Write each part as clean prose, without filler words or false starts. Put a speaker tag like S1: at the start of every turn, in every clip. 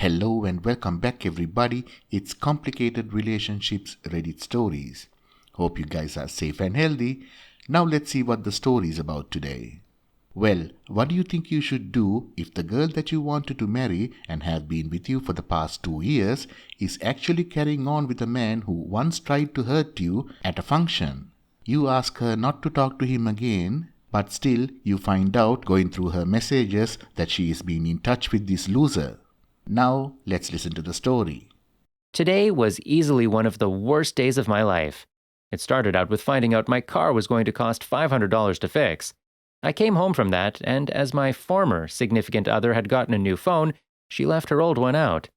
S1: Hello and welcome back everybody. It's Complicated Relationships Reddit Stories. Hope you guys are safe and healthy. Now let's see what the story is about today. Well, what do you think you should do if the girl that you wanted to marry and have been with you for the past 2 years is actually carrying on with a man who once tried to hurt you at a function? You ask her not to talk to him again, but still you find out going through her messages that she is being in touch with this loser. Now, let's listen to the story.
S2: Today was easily one of the worst days of my life. It started out with finding out my car was going to cost $500 to fix. I came home from that, and as my former significant other had gotten a new phone, she left her old one out.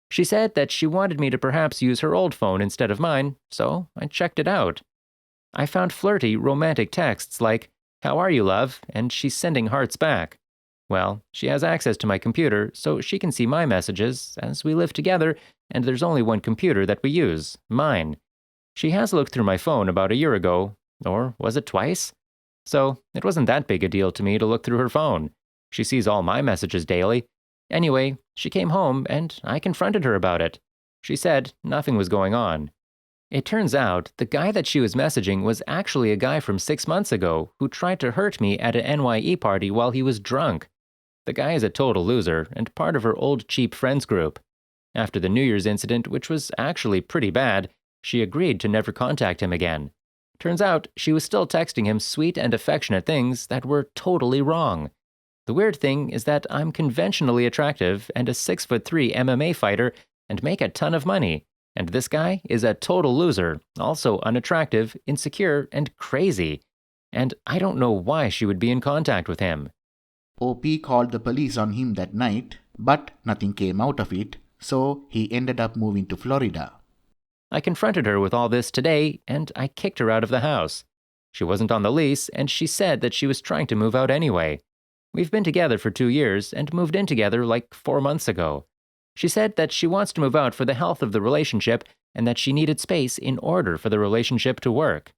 S2: She said that she wanted me to perhaps use her old phone instead of mine, so I checked it out. I found flirty, romantic texts like, "How are you, love?" and she's sending hearts back. Well, she has access to my computer, so she can see my messages, as we live together, and there's only one computer that we use, mine. She has looked through my phone about a year ago, or was it twice? So, it wasn't that big a deal to me to look through her phone. She sees all my messages daily. Anyway, she came home, and I confronted her about it. She said nothing was going on. It turns out the guy that she was messaging was actually a guy from 6 months ago who tried to hurt me at an N.Y.E party while he was drunk. The guy is a total loser and part of her old cheap friends group. After the New Year's incident, which was actually pretty bad, she agreed to never contact him again. Turns out she was still texting him sweet and affectionate things that were totally wrong. The weird thing is that I'm conventionally attractive and a 6'3" MMA fighter and make a ton of money, and this guy is a total loser, also unattractive, insecure, and crazy. And I don't know why she would be in contact with him.
S1: OP called the police on him that night, but nothing came out of it, so he ended up moving to Florida.
S2: I confronted her with all this today, and I kicked her out of the house. She wasn't on the lease, and she said that she was trying to move out anyway. We've been together for 2 years and moved in together like 4 months ago. She said that she wants to move out for the health of the relationship and that she needed space in order for the relationship to work.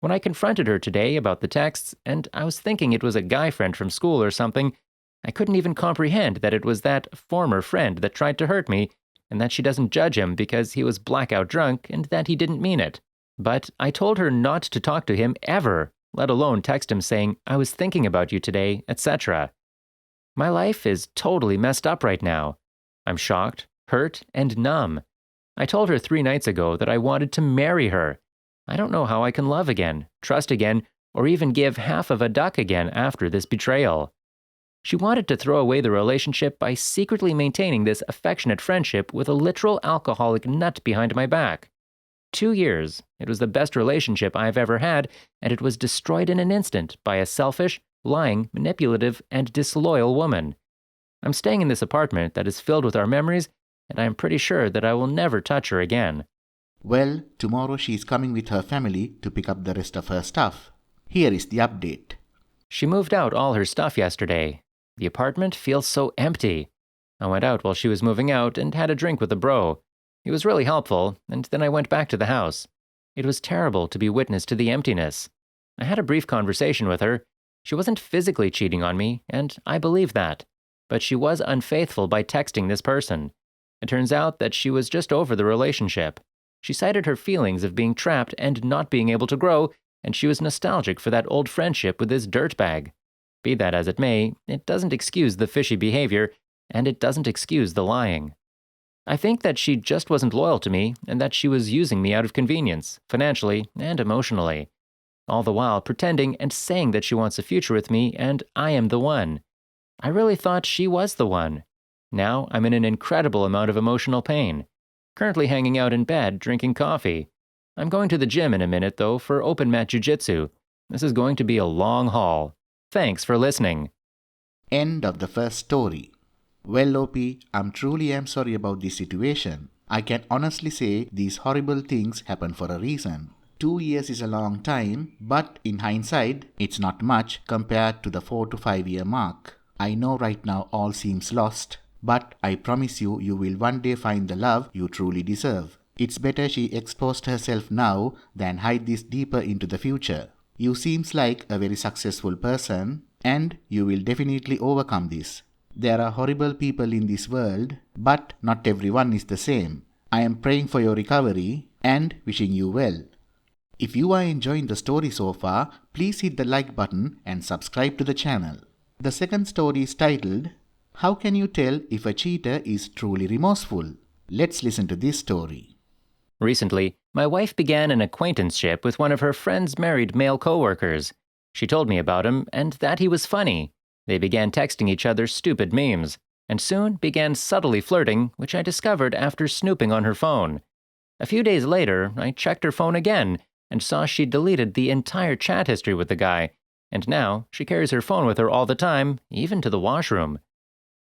S2: When I confronted her today about the texts, and I was thinking it was a guy friend from school or something, I couldn't even comprehend that it was that former friend that tried to hurt me, and that she doesn't judge him because he was blackout drunk and that he didn't mean it. But I told her not to talk to him ever, let alone text him saying, "I was thinking about you today," etc. My life is totally messed up right now. I'm shocked, hurt, and numb. I told her 3 nights ago that I wanted to marry her. I don't know how I can love again, trust again, or even give half of a duck again after this betrayal. She wanted to throw away the relationship by secretly maintaining this affectionate friendship with a literal alcoholic nut behind my back. 2 years. It was the best relationship I've ever had, and it was destroyed in an instant by a selfish, lying, manipulative, and disloyal woman. I'm staying in this apartment that is filled with our memories, and I am pretty sure that I will never touch her again.
S1: Well, tomorrow she is coming with her family to pick up the rest of her stuff. Here is the update.
S2: She moved out all her stuff yesterday. The apartment feels so empty. I went out while she was moving out and had a drink with a bro. He was really helpful, and then I went back to the house. It was terrible to be witness to the emptiness. I had a brief conversation with her. She wasn't physically cheating on me, and I believe that. But she was unfaithful by texting this person. It turns out that she was just over the relationship. She cited her feelings of being trapped and not being able to grow, and she was nostalgic for that old friendship with this dirtbag. Be that as it may, it doesn't excuse the fishy behavior, and it doesn't excuse the lying. I think that she just wasn't loyal to me, and that she was using me out of convenience, financially and emotionally. All the while pretending and saying that she wants a future with me, and I am the one. I really thought she was the one. Now I'm in an incredible amount of emotional pain. Currently hanging out in bed, drinking coffee. I'm going to the gym in a minute, though, for open mat jiu-jitsu. This is going to be a long haul. Thanks for listening.
S1: End of the first story. Well, OP, I'm truly sorry about this situation. I can honestly say these horrible things happen for a reason. 2 years is a long time, but in hindsight, it's not much compared to the 4 to 5 year mark. I know right now all seems lost, but I promise you, you will one day find the love you truly deserve. It's better she exposed herself now than hide this deeper into the future. You seems like a very successful person, and you will definitely overcome this. There are horrible people in this world, but not everyone is the same. I am praying for your recovery and wishing you well. If you are enjoying the story so far, please hit the like button and subscribe to the channel. The second story is titled, How Can You Tell If a Cheater is Truly Remorseful? Let's listen to this story.
S2: Recently, my wife began an acquaintanceship with one of her friend's married male coworkers. She told me about him and that he was funny. They began texting each other stupid memes, and soon began subtly flirting, which I discovered after snooping on her phone. A few days later, I checked her phone again and saw she deleted the entire chat history with the guy, and now she carries her phone with her all the time, even to the washroom.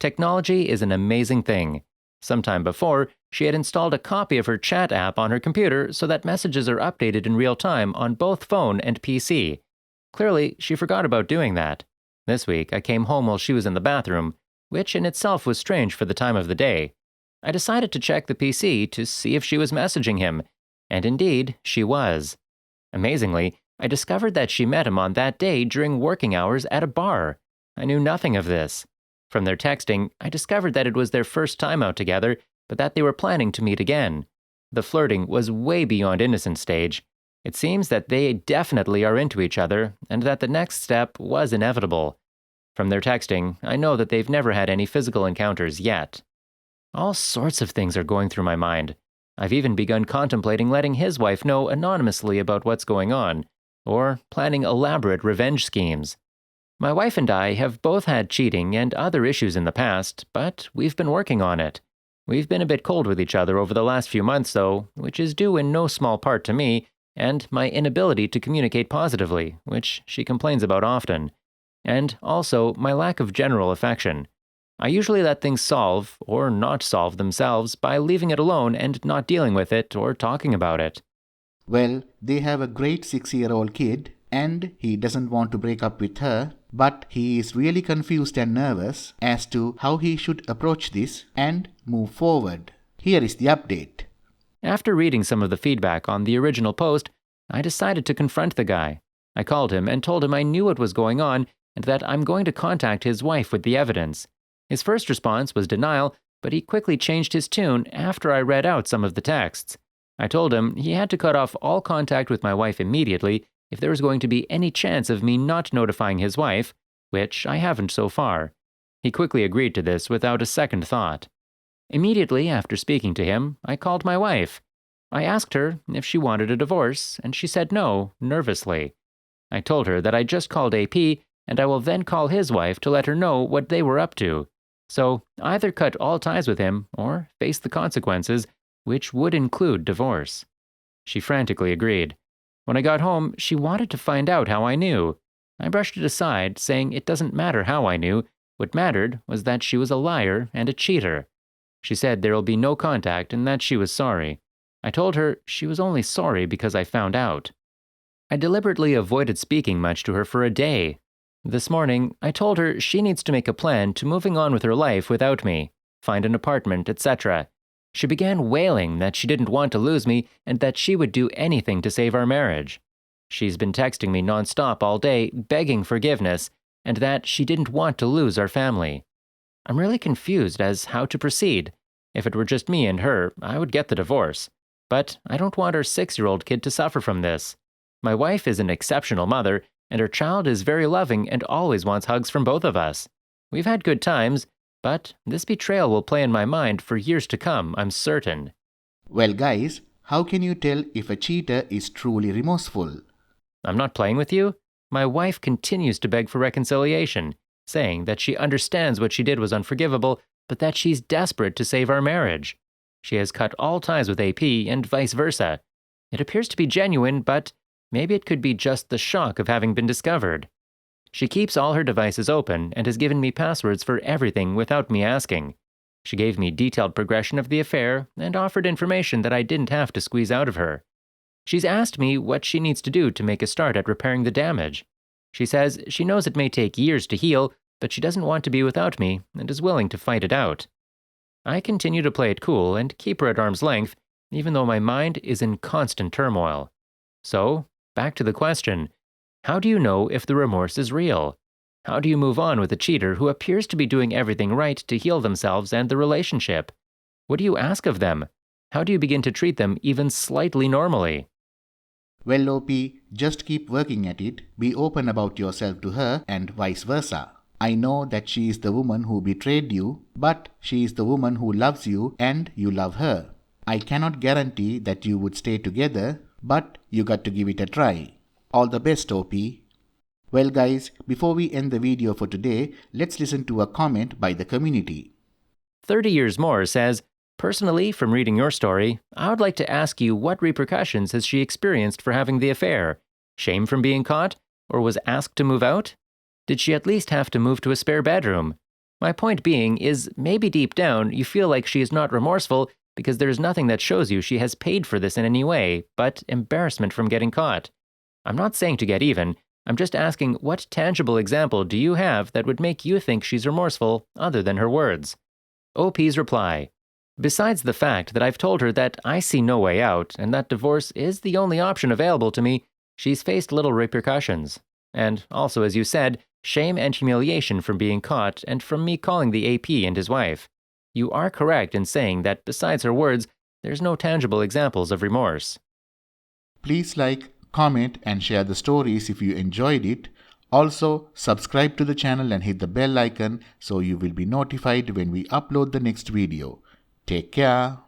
S2: Technology is an amazing thing. Sometime before, she had installed a copy of her chat app on her computer so that messages are updated in real time on both phone and PC. Clearly, she forgot about doing that. This week, I came home while she was in the bathroom, which in itself was strange for the time of the day. I decided to check the PC to see if she was messaging him, and indeed, she was. Amazingly, I discovered that she met him on that day during working hours at a bar. I knew nothing of this. From their texting, I discovered that it was their first time out together, but that they were planning to meet again. The flirting was way beyond innocent stage. It seems that they definitely are into each other, and that the next step was inevitable. From their texting, I know that they've never had any physical encounters yet. All sorts of things are going through my mind. I've even begun contemplating letting his wife know anonymously about what's going on, or planning elaborate revenge schemes. My wife and I have both had cheating and other issues in the past, but we've been working on it. We've been a bit cold with each other over the last few months, though, which is due in no small part to me and my inability to communicate positively, which she complains about often, and also my lack of general affection. I usually let things solve or not solve themselves by leaving it alone and not dealing with it or talking about it.
S1: Well, they have a great 6-year-old kid and he doesn't want to break up with her, but he is really confused and nervous as to how he should approach this and move forward. Here is the update.
S2: After reading some of the feedback on the original post, I decided to confront the guy. I called him and told him I knew what was going on and that I'm going to contact his wife with the evidence. His first response was denial, but he quickly changed his tune after I read out some of the texts. I told him he had to cut off all contact with my wife immediately if there was going to be any chance of me not notifying his wife, which I haven't so far. He quickly agreed to this without a second thought. Immediately after speaking to him, I called my wife. I asked her if she wanted a divorce, and she said no, nervously. I told her that I just called AP, and I will then call his wife to let her know what they were up to. So either cut all ties with him or face the consequences, which would include divorce. She frantically agreed. When I got home, she wanted to find out how I knew. I brushed it aside, saying it doesn't matter how I knew. What mattered was that she was a liar and a cheater. She said there will be no contact and that she was sorry. I told her she was only sorry because I found out. I deliberately avoided speaking much to her for a day. This morning, I told her she needs to make a plan to moving on with her life without me, find an apartment, etc. She began wailing that she didn't want to lose me and that she would do anything to save our marriage. She's been texting me nonstop all day, begging forgiveness, and that she didn't want to lose our family. I'm really confused as how to proceed. If it were just me and her, I would get the divorce. But I don't want our 6-year-old kid to suffer from this. My wife is an exceptional mother, and her child is very loving and always wants hugs from both of us. We've had good times, but this betrayal will play in my mind for years to come, I'm certain.
S1: Well, guys, how can you tell if a cheater is truly remorseful?
S2: I'm not playing with you. My wife continues to beg for reconciliation, saying that she understands what she did was unforgivable, but that she's desperate to save our marriage. She has cut all ties with AP and vice versa. It appears to be genuine, but maybe it could be just the shock of having been discovered. She keeps all her devices open and has given me passwords for everything without me asking. She gave me detailed progression of the affair and offered information that I didn't have to squeeze out of her. She's asked me what she needs to do to make a start at repairing the damage. She says she knows it may take years to heal, but she doesn't want to be without me and is willing to fight it out. I continue to play it cool and keep her at arm's length, even though my mind is in constant turmoil. So, back to the question, how do you know if the remorse is real? How do you move on with a cheater who appears to be doing everything right to heal themselves and the relationship? What do you ask of them? How do you begin to treat them even slightly normally?
S1: Well, OP, just keep working at it. Be open about yourself to her and vice versa. I know that she is the woman who betrayed you, but she is the woman who loves you and you love her. I cannot guarantee that you would stay together, but you got to give it a try. All the best, OP. Well guys, before we end the video for today, let's listen to a comment by the community.
S2: 30 Years More says, personally, from reading your story, I would like to ask you what repercussions has she experienced for having the affair? Shame from being caught? Or was asked to move out? Did she at least have to move to a spare bedroom? My point being is maybe deep down you feel like she is not remorseful because there is nothing that shows you she has paid for this in any way, but embarrassment from getting caught. I'm not saying to get even, I'm just asking what tangible example do you have that would make you think she's remorseful other than her words? OP's reply: besides the fact that I've told her that I see no way out and that divorce is the only option available to me, she's faced little repercussions. And also, as you said, shame and humiliation from being caught and from me calling the AP and his wife. You are correct in saying that besides her words, there's no tangible examples of remorse.
S1: Please like, comment and share the stories if you enjoyed it. Also, subscribe to the channel and hit the bell icon so you will be notified when we upload the next video. Take care.